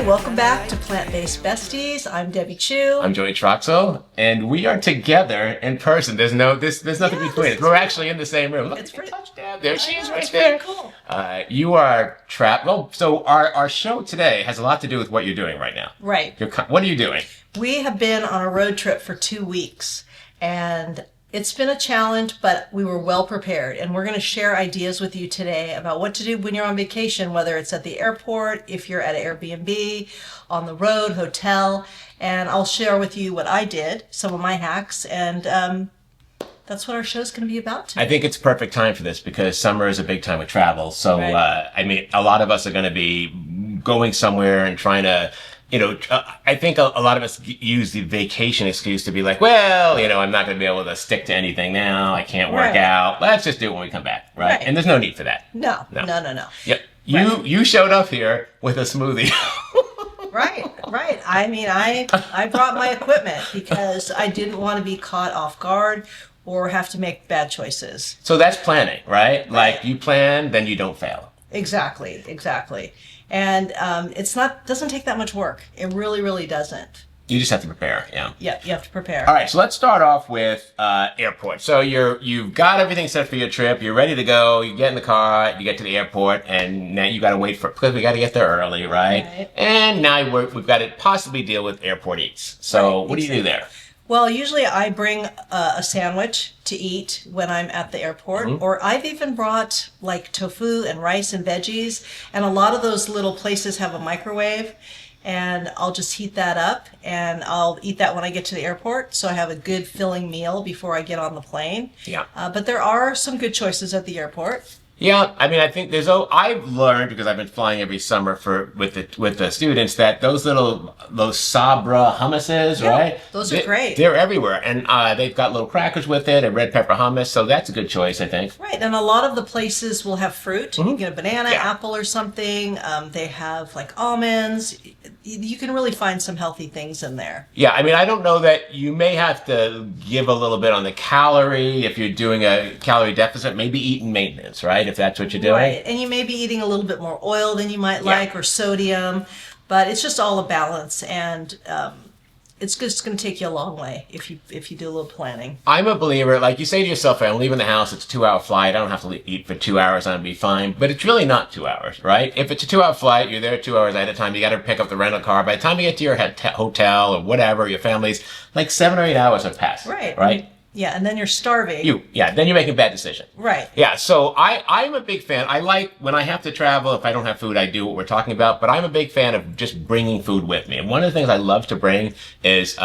welcome back to Plant-Based Besties. I'm Debbie Chu. I'm Joey Troxel, and we are together in person. There's nothing between us. We're actually in the same room. Look, It's pretty, touchdown. There she is, right it's there. pretty cool. You are trapped. Well, so our show today has a lot to do with what you're doing right now. Right. What are you doing? We have been on a road trip for 2 weeks, and it's been a challenge, but we were well prepared. And we're going to share ideas with you today about what to do when you're on vacation, whether it's at the airport, if you're at an Airbnb, on the road, hotel. And I'll share with you what I did, some of my hacks, and that's what our show's going to be about today. I think it's perfect time for this because summer is a big time of travel. So, Right. a lot of us are going to be going somewhere and trying to, I think a lot of us use the vacation excuse to be like, well, I'm not going to be able to stick to anything now. I can't work Right. out. Let's just do it when we come back, right? Right. And there's no need for that. No. Yep. You showed up here with a smoothie. Right. I brought my equipment because I didn't want to be caught off guard or have to make bad choices. So that's planning, right? Like you plan, then you don't fail. Exactly. And doesn't take that much work. It really doesn't. You just have to prepare, yeah. Yeah, you have to prepare. All right, so let's start off with airport. So you've got everything set for your trip. You're ready to go. You get in the car. You get to the airport, and now you got to wait because we got to get there early, right? And now we've got to possibly deal with airport eats. So Right, what do you do there? Well, usually I bring a sandwich to eat when I'm at the airport, or I've even brought like tofu and rice and veggies, and a lot of those little places have a microwave, and I'll just heat that up, and I'll eat that when I get to the airport, so I have a good filling meal before I get on the plane. Yeah. But there are some good choices at the airport. Yeah, I think I've learned because I've been flying every summer with the students that those Sabra hummuses, right? Those are great. They're everywhere, and they've got little crackers with it and red pepper hummus, so that's a good choice, I think. Right, and a lot of the places will have fruit. You can get a banana, Yeah. apple or something. They have like almonds. You can really find some healthy things in there. Yeah, I don't know that you may have to give a little bit on the calorie if you're doing a calorie deficit, maybe eating maintenance, right? If that's what you're doing. Right, and you may be eating a little bit more oil than you might like or sodium, but it's just all a balance, and it's just going to take you a long way if you do a little planning. I'm a believer, like you say to yourself, I'm leaving the house, it's a 2-hour flight, I don't have to eat for 2 hours, I'll be fine. But it's really not 2 hours, right? If it's a 2-hour flight, you're there 2 hours ahead of time, you got to pick up the rental car. By the time you get to your hotel or whatever, your family's, like 7 or 8 hours have passed. Right? Yeah, and then you're starving. Then you're making a bad decision. Right. Yeah, so I'm a big fan. I like when I have to travel, if I don't have food, I do what we're talking about, but I'm a big fan of just bringing food with me. And one of the things I love to bring is,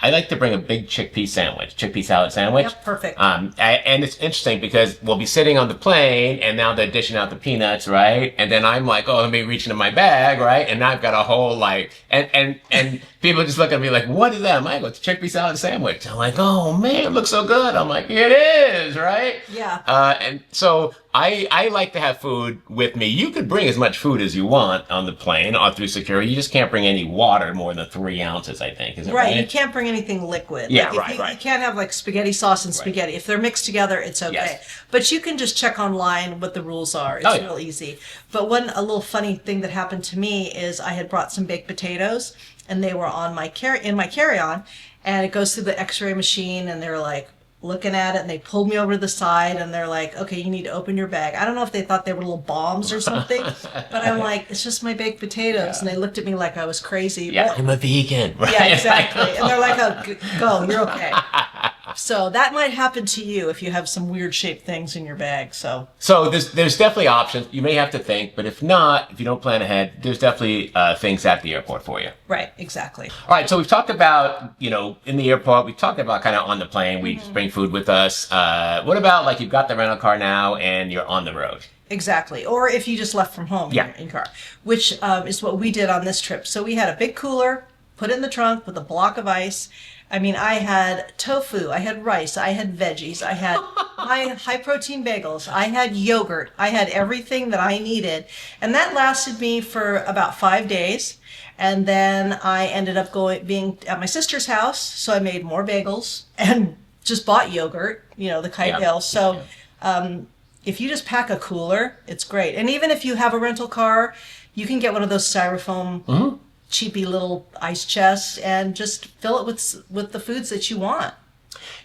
I like to bring a big chickpea salad sandwich. Yep, perfect. And it's interesting because we'll be sitting on the plane and now they're dishing out the peanuts, right? And then I'm like, let me reach into my bag, right? And now I've got a whole and people just look at me like, what is that? I'm like, it's a chickpea salad sandwich. I'm like, oh man, it looks so good. I'm like, it is, right? Yeah. And so I like to have food with me. You could bring as much food as you want on the plane or through security. You just can't bring any water more than 3 ounces, I think. Is it right? You can't bring anything liquid. Yeah, like right. You can't have like spaghetti sauce and spaghetti. If they're mixed together, it's okay. Yes. But you can just check online what the rules are. It's real easy. But a little funny thing that happened to me is I had brought some baked potatoes, and they were on my carry-on, and it goes through the X-ray machine, and they're like looking at it, and they pulled me over to the side, and they're like, okay, you need to open your bag. I don't know if they thought they were little bombs or something, but I'm like, it's just my baked potatoes. And they looked at me like I was crazy. Yeah, I'm a vegan. Right? Yeah, exactly. And they're like, oh, go, you're okay. So that might happen to you if you have some weird shaped things in your bag. So there's definitely options. You may have to think, but if not, if you don't plan ahead, there's definitely things at the airport for you. Right, exactly. All right, so we've talked about, in the airport, we've talked about kind of on the plane, we bring food with us. What about like you've got the rental car now and you're on the road? Exactly. Or if you just left from home in car, which is what we did on this trip. So we had a big cooler, put it in the trunk with a block of ice. I had tofu, I had rice, I had veggies, I had my high protein bagels, I had yogurt, I had everything that I needed. And that lasted me for about 5 days. And then I ended up being at my sister's house. So I made more bagels and just bought yogurt, the kite hill. So if you just pack a cooler, it's great. And even if you have a rental car, you can get one of those styrofoam cheapy little ice chest and just fill it with the foods that you want.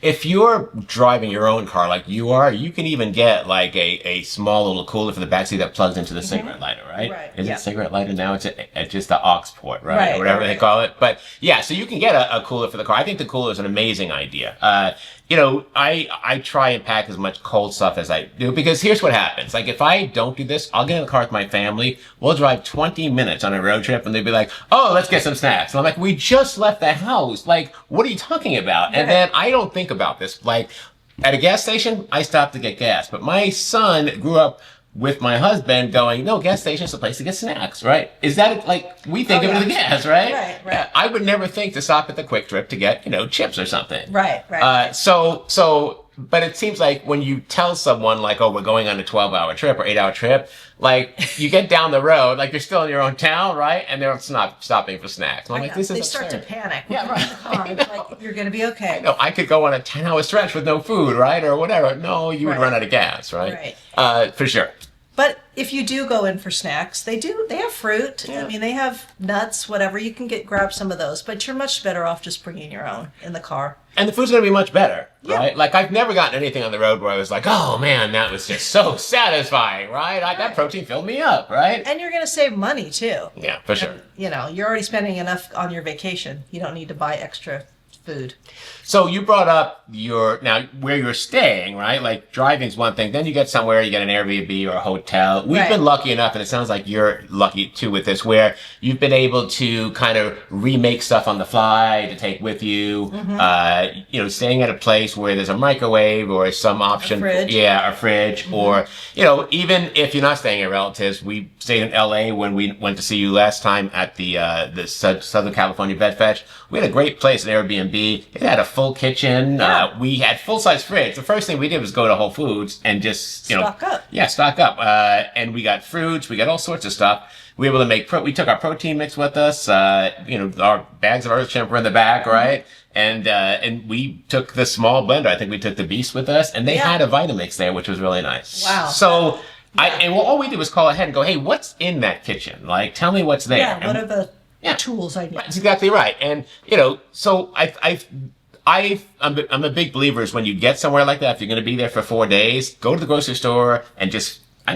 If you're driving your own car like you are, you can even get like a small little cooler for the backseat that plugs into the cigarette lighter, right? Right. Is it cigarette lighter now? It's just the aux port, right? Right, Or whatever right. they call it. But yeah, so you can get a cooler for the car. I think the cooler is an amazing idea. You know, I try and pack as much cold stuff as I do because here's what happens. Like if I don't do this, I'll get in the car with my family. We'll drive 20 minutes on a road trip and they'll be like, oh, let's get some snacks. And I'm like, we just left the house. Like, what are you talking about? And then I don't think about this. Like at a gas station, I stop to get gas. But my son grew up with my husband going, no, gas station's a place to get snacks, right? Is that like, we think of it as gas, right? Right. Yeah, I would never think to stop at the Quick Trip to get, chips or something. Right. But it seems like when you tell someone like, oh, we're going on a 12-hour trip or 8-hour trip, like you get down the road, like you're still in your own town, right? And they're not stopping for snacks. And I'm like, this is They start to absurd. panic. Yeah, right. In the car. It's like, you're going to be okay. No, I could go on a 10-hour stretch with no food, right? Or whatever. No, you would Right. run out of gas, right? Right. For sure. But if you do go in for snacks, they have fruit. Yeah. I mean, they have nuts, whatever. You can grab some of those, but you're much better off just bringing your own in the car. And the food's going to be much better, Yeah. right? Like, I've never gotten anything on the road where I was like, oh, man, that was just so satisfying, right? That protein filled me up, right? And you're going to save money, too. Yeah, for sure. You're already spending enough on your vacation. You don't need to buy extra food. So you brought up now where you're staying, right? Like driving's one thing. Then you get somewhere, you get an Airbnb or a hotel. We've Right. been lucky enough, and it sounds like you're lucky too with this, where you've been able to kind of remake stuff on the fly to take with you. Staying at a place where there's a microwave or some option. fridge. A fridge. Or, even if you're not staying at relatives, we stayed in LA when we went to see you last time at the Southern California Vet Fetch. We had a great place, an Airbnb. It had a full kitchen. Yeah. We had full-size fridge. The first thing we did was go to Whole Foods and just, Stock up. Yeah, stock up. And we got fruits. We got all sorts of stuff. We were able to make, we took our protein mix with us. Our bags of earth shrimp were in the back, right? And we took the small blender. I think we took the Beast with us, and they had a Vitamix there, which was really nice. Wow. So, all we did was call ahead and go, hey, what's in that kitchen? Like, tell me what's there. Yeah, what And- are the tools I need? That's exactly right. And, so I'm a big believer is when you get somewhere like that, if you're going to be there for 4 days, go to the grocery store and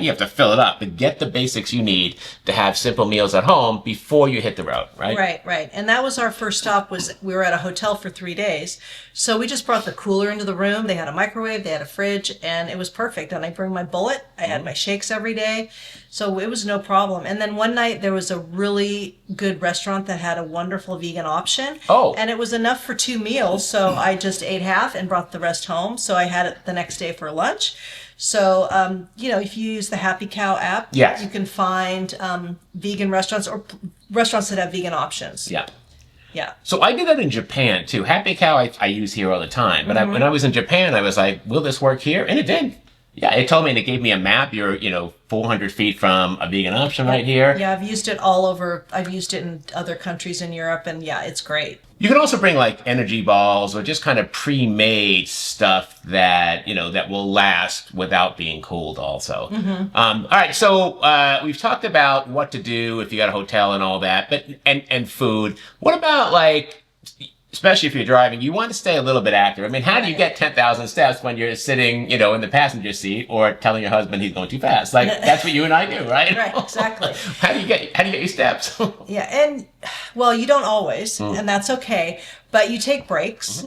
you have to fill it up, but get the basics you need to have simple meals at home before you hit the road, right? Right. And that was our first stop. We were at a hotel for 3 days. So we just brought the cooler into the room. They had a microwave, they had a fridge, and it was perfect. And I bring my bullet. I had my shakes every day. So it was no problem. And then one night there was a really good restaurant that had a wonderful vegan option. Oh. And it was enough for 2 meals. So I just ate half and brought the rest home. So I had it the next day for lunch. So, if you use the Happy Cow app, Yes. you can find vegan restaurants or restaurants that have vegan options. Yeah. Yeah. So I did that in Japan too. Happy Cow I use here all the time. But when I was in Japan, I was like, will this work here? And it did. Yeah, it told me, and it gave me a map. You're, 400 feet from a vegan option right here. Yeah, I've used it all over. I've used it in other countries in Europe, and yeah, it's great. You can also bring like energy balls or just kind of pre-made stuff that, that will last without being cooled also. All right. So, we've talked about what to do if you got a hotel and all that, but, and food. What about like, especially if you're driving, you want to stay a little bit active. I mean, how do you get 10,000 steps when you're sitting, in the passenger seat or telling your husband he's going too fast? Like, that's what you and I do, right? Right, exactly. How do you get your steps? Yeah, and well, you don't always, and that's okay. But you take breaks.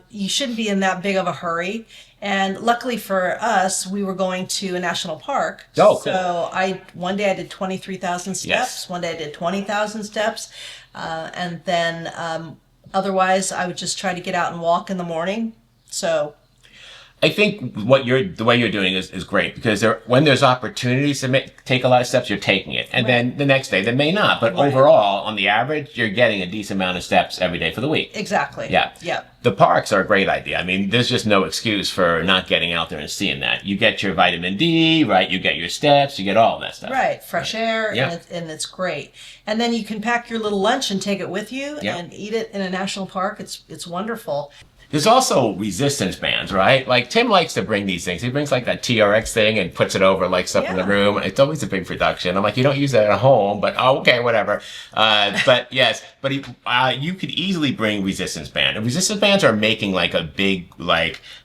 You shouldn't be in that big of a hurry. And luckily for us, we were going to a national park. Oh, cool. So one day I did 23,000 steps. Yes. One day I did 20,000 steps, and then. Otherwise, I would just try to get out and walk in the morning. So, I think the way you're doing is great because when there's opportunities to take a lot of steps, you're taking it, and then the next day they may not. But overall, on the average, you're getting a decent amount of steps every day for the week. Exactly. Yeah. Yeah. The parks are a great idea. I mean, there's just no excuse for not getting out there and seeing that. You get your vitamin D, right? You get your steps, you get all that stuff. Right, fresh air, Yeah. and it's great. And then you can pack your little lunch and take it with you and eat it in a national park. It's wonderful. There's also resistance bands, right? Like Tim likes to bring these things. He brings like that TRX thing and puts it over like stuff in the room. It's always a big production. I'm like, you don't use that at home, but okay, whatever. But yes, but you could easily bring resistance band. And resistance bands are making like a big,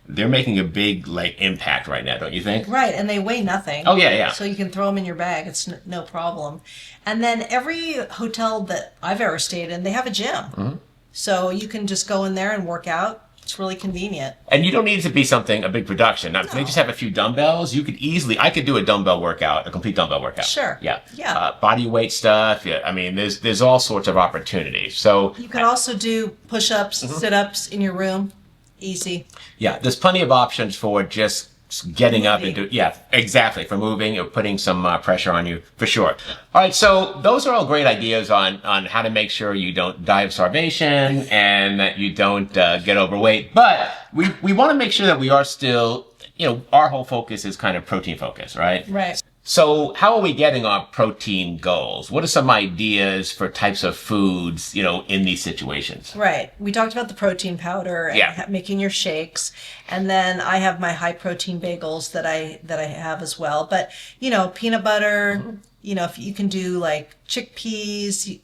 they're making a big impact right now, don't you think? Right, and they weigh nothing. Oh yeah. So you can throw them in your bag. It's no problem. And then every hotel that I've ever stayed in, they have a gym. Mm-hmm. So you can just go in there and work out. It's really convenient. And you don't need it to be a big production. Now, if they just have a few dumbbells, I could do a dumbbell workout, a complete dumbbell workout. Sure. Yeah. Body weight stuff. Yeah. I mean, there's all sorts of opportunities. So you can also do push-ups, sit-ups in your room. Easy. Yeah. There's plenty of options for just getting up and exactly, for moving or putting some pressure on you, for sure. All right, so those are all great ideas on how to make sure you don't die of starvation and that you don't get overweight. But we want to make sure that we are still, our whole focus is kind of protein focused, right? Right. So how are we getting our protein goals? What are some ideas for types of foods, in these situations? Right. We talked about the protein powder and making your shakes. And then I have my high protein bagels that I have as well. But, peanut butter, if you can do like chickpeas,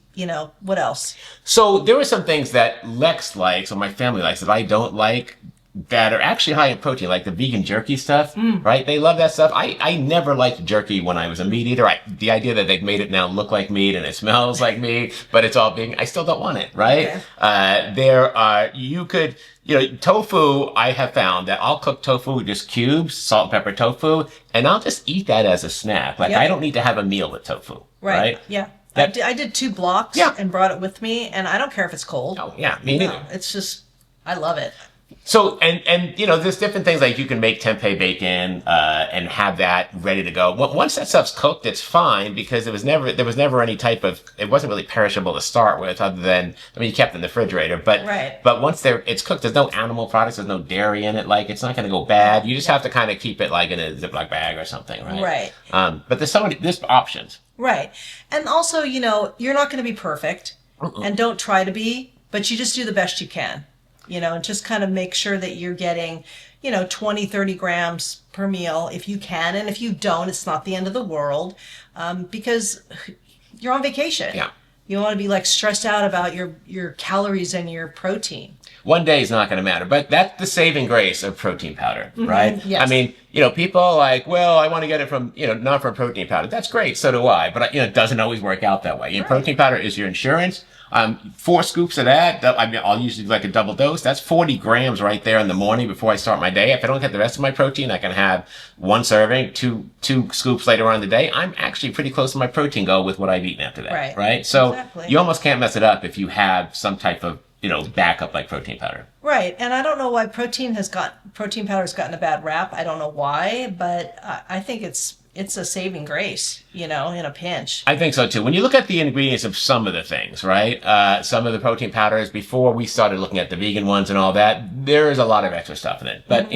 what else? So there are some things that Lex likes or my family likes that I don't like, that are actually high in protein, like the vegan jerky stuff, right? They love that stuff. I never liked jerky when I was a meat eater. The idea that they've made it now look like meat and it smells like meat, but it's all vegan, I still don't want it, right? Okay. You could, tofu, I have found that I'll cook tofu with just cubes, salt and pepper tofu, and I'll just eat that as a snack. I don't need to have a meal with tofu, right? Yeah. I did 2 blocks and brought it with me, and I don't care if it's cold. Oh, yeah, me neither. It's just, I love it. So, and there's different things, like you can make tempeh bacon, and have that ready to go. Once that stuff's cooked, it's fine, because there was never any type of, it wasn't really perishable to start with, other than, you kept it in the refrigerator, but once it's cooked, there's no animal products, there's no dairy in it, it's not going to go bad. You just have to kind of keep it in a Ziploc bag or something, right? Right. But there's options. Right. And also, you're not going to be perfect, and don't try to be, but you just do the best you can. And just kind of make sure that you're getting, 20, 30 grams per meal if you can. And if you don't, it's not the end of the world, because you're on vacation. Yeah. You don't want to be stressed out about your calories and your protein. One day is not going to matter, but that's the saving grace of protein powder, right? Yes. People are like, well, I want to get it from, not from protein powder. That's great. So do I. But, it doesn't always work out that way. Protein powder is your insurance. 4 scoops of that, I'll usually do a double dose. That's 40 grams right there in the morning before I start my day. If I don't get the rest of my protein, I can have 1 serving, two scoops later on in the day. I'm actually pretty close to my protein goal with what I've eaten after that. Right? So you almost can't mess it up if you have some type of, backup like protein powder. Right. And I don't know why protein powder has gotten a bad rap. I don't know why, but I think it's a saving grace, in a pinch. I think so too. When you look at the ingredients of some of the things, right? Some of the protein powders, before we started looking at the vegan ones and all that, there is a lot of extra stuff in it. But,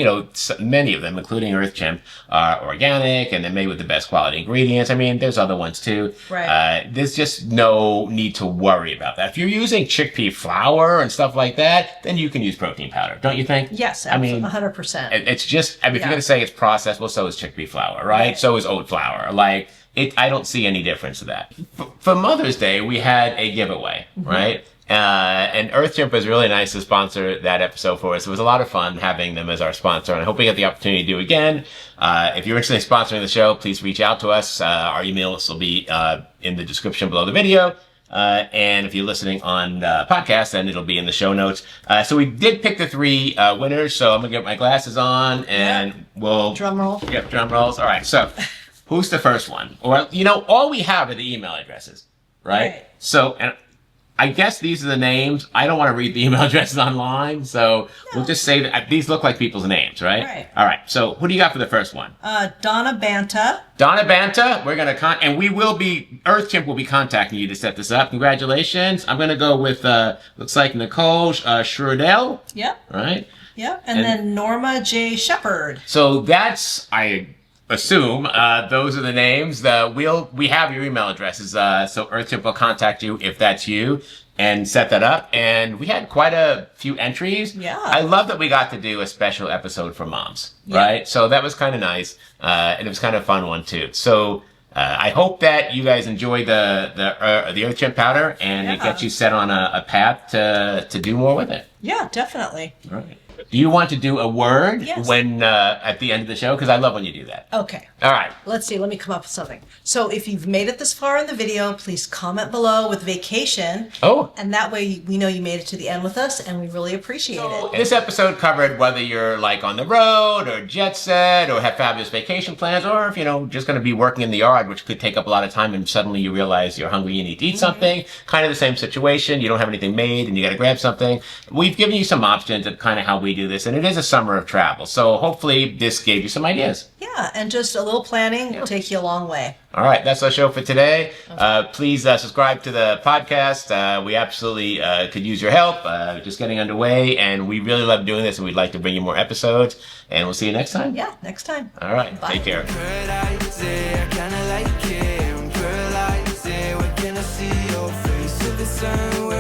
many of them, including Earth Chimp, are organic and they're made with the best quality ingredients. There's other ones too. Right. There's just no need to worry about that. If you're using chickpea flour and stuff like that, then you can use protein powder, don't you think? Yes, 100%. It's just, if you're going to say it's processed, well, so is chickpea flour, right? So is oat flour. I don't see any difference to that. For Mother's Day, we had a giveaway, right? And Earth Chimp was really nice to sponsor that episode for us. It was a lot of fun having them as our sponsor, and I hope we get the opportunity to do it again. If you're interested in sponsoring the show, please reach out to us. Our emails will be in the description below the video. And if you're listening on podcast, then it'll be in the show notes. So we did pick the 3 winners. So I'm going to get my glasses on and we'll... Drum roll. Yep, drum rolls. All right. So who's the first one? Or, all we have are the email addresses, right? So, and I guess these are the names. I don't want to read the email addresses online. So we'll just say that these look like people's names, right? Right. All right. So who do you got for the first one? Donna Banta. Donna Banta, we're going to and we will be, Earth Chimp will be contacting you to set this up. Congratulations. I'm going to go with, looks like Nicole Schrudel. Yep. Right? Yep. And then Norma J. Shepard. So that's, I assume, those are the names. We have your email addresses, so Earth Chimp will contact you if that's you. and set that up. And we had quite a few entries. Yeah. I love that we got to do a special episode for moms, Yeah. right? So that was kind of nice. And it was kind of a fun one too. So I hope that you guys enjoyed the Earth Chimp powder and it gets you set on a path to do more with it. Yeah, definitely. All right. Do you want to do a word Yes. when at the end of the show? Because I love when you do that. Okay. All right. Let's see. Let me come up with something. So if you've made it this far in the video, please comment below with vacation. Oh. And that way we know you made it to the end with us, and we really appreciate it. This episode covered whether you're like on the road or jet set or have fabulous vacation plans, or if just going to be working in the yard, which could take up a lot of time, and suddenly you realize you're hungry and need to eat something. Kind of the same situation. You don't have anything made and you got to grab something. We've given you some options of kind of how we do this, and it is a summer of travel. So hopefully this gave you some ideas. Yeah, and just a little planning will take you a long way. All right, that's our show for today. Please subscribe to the podcast. We absolutely could use your help. Just getting underway, and we really love doing this, and we'd like to bring you more episodes. And we'll see you next time. Yeah, next time. All right, Bye. take care. Sun